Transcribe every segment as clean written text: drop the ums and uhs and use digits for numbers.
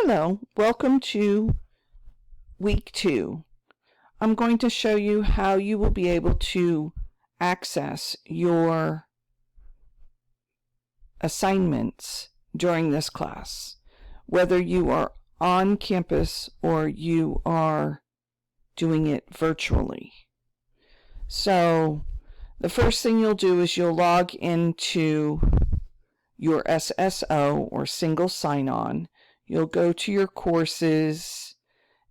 Hello, welcome to week 2. I'm going to show you how you will be able to access your assignments during this class, whether you are on campus or you are doing it virtually. So the first thing you'll do is you'll log into your SSO or single sign-on. You'll go to your courses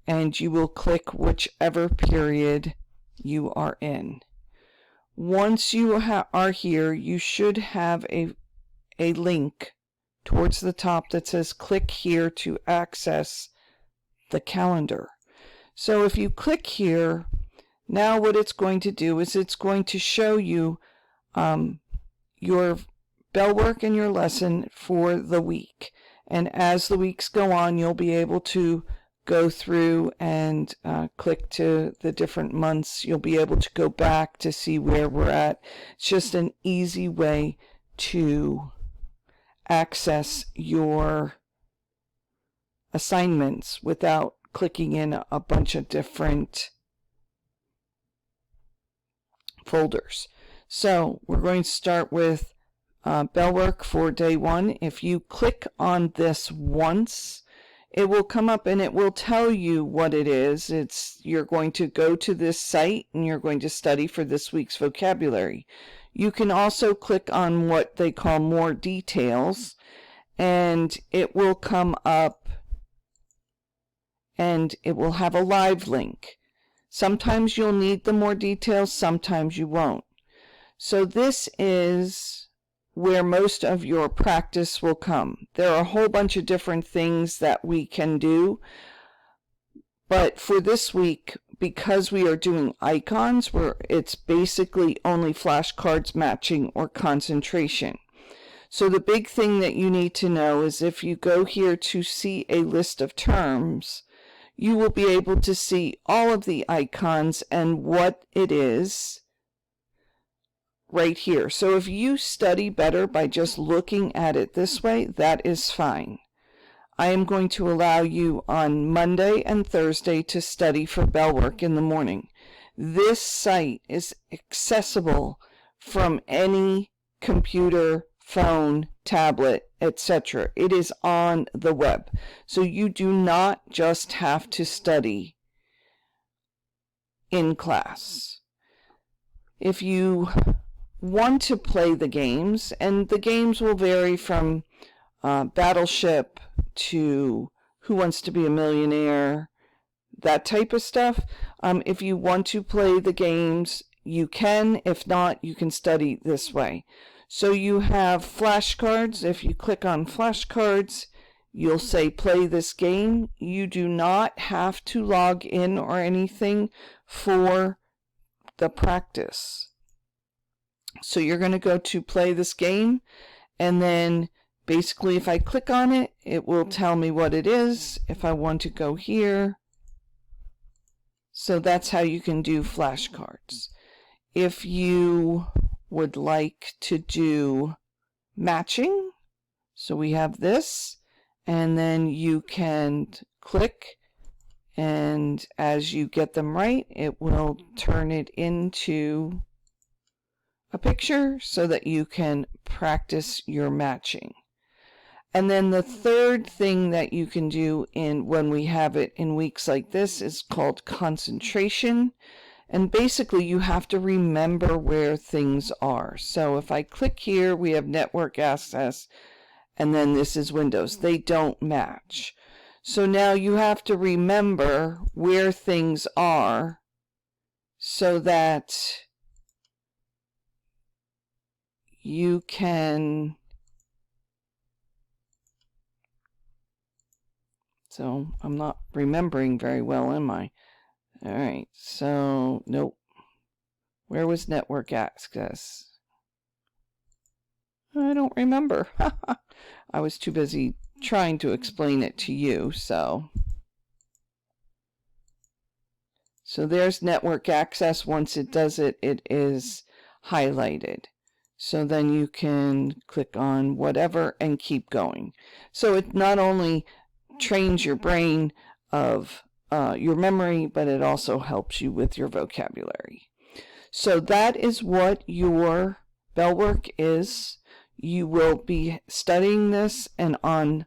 and you will click whichever period you are in. Once you are here, you should have a link towards the top that says click here to access the calendar. So if you click here, now what it's going to do is it's going to show you your Bellwork and your lesson for the week. And as the weeks go on, you'll be able to go through and click to the different months. You'll be able to go back to see where we're at. It's just an easy way to access your assignments without clicking in a bunch of different folders. So we're going to start with Bellwork for day 1. If you click on this once, it will come up and it will tell you what it is. You're going to go to this site and you're going to study for this week's vocabulary. You can also click on what they call more details and it will come up and it will have a live link. Sometimes you'll need the more details, sometimes you won't. So this is where most of your practice will come. There are a whole bunch of different things that we can do, but for this week, because we are doing icons, it's basically only flashcards, matching, or concentration. So the big thing that you need to know is if you go here to see a list of terms, you will be able to see all of the icons and what it is right here. So if you study better by just looking at it this way, that is fine. I am going to allow you on Monday and Thursday to study for Bellwork in the morning. This site is accessible from any computer, phone, tablet, etc. It is on the web. So you do not just have to study in class. If you want to play the games, and the games will vary from Battleship to Who Wants to Be a Millionaire, that type of stuff. If you want to play the games, you can. If not, you can study this way. So you have flashcards. If you click on flashcards, you'll say play this game. You do not have to log in or anything for the practice. So you're going to go to play this game, and then basically if I click on it, it will tell me what it is. If I want to go here, so that's how you can do flashcards. If you would like to do matching, so we have this, and then you can click, and as you get them right, it will turn it into a picture so that you can practice your matching. And then the third thing that you can do when we have it in weeks like this is called concentration. And basically you have to remember where things are. So if I click here, we have network access, and then this is Windows. They don't match. So now you have to remember where things are so that you can, so I'm not remembering very well, am I? All right, so nope. Where was network access? I don't remember. I was too busy trying to explain it to you, so there's network access. Once it does it, it is highlighted. So then you can click on whatever and keep going. So it not only trains your brain of your memory, but it also helps you with your vocabulary. So that is what your Bellwork is. You will be studying this, and on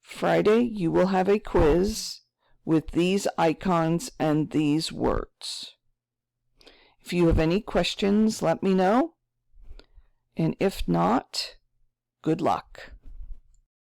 Friday you will have a quiz with these icons and these words. If you have any questions, let me know. And if not, good luck.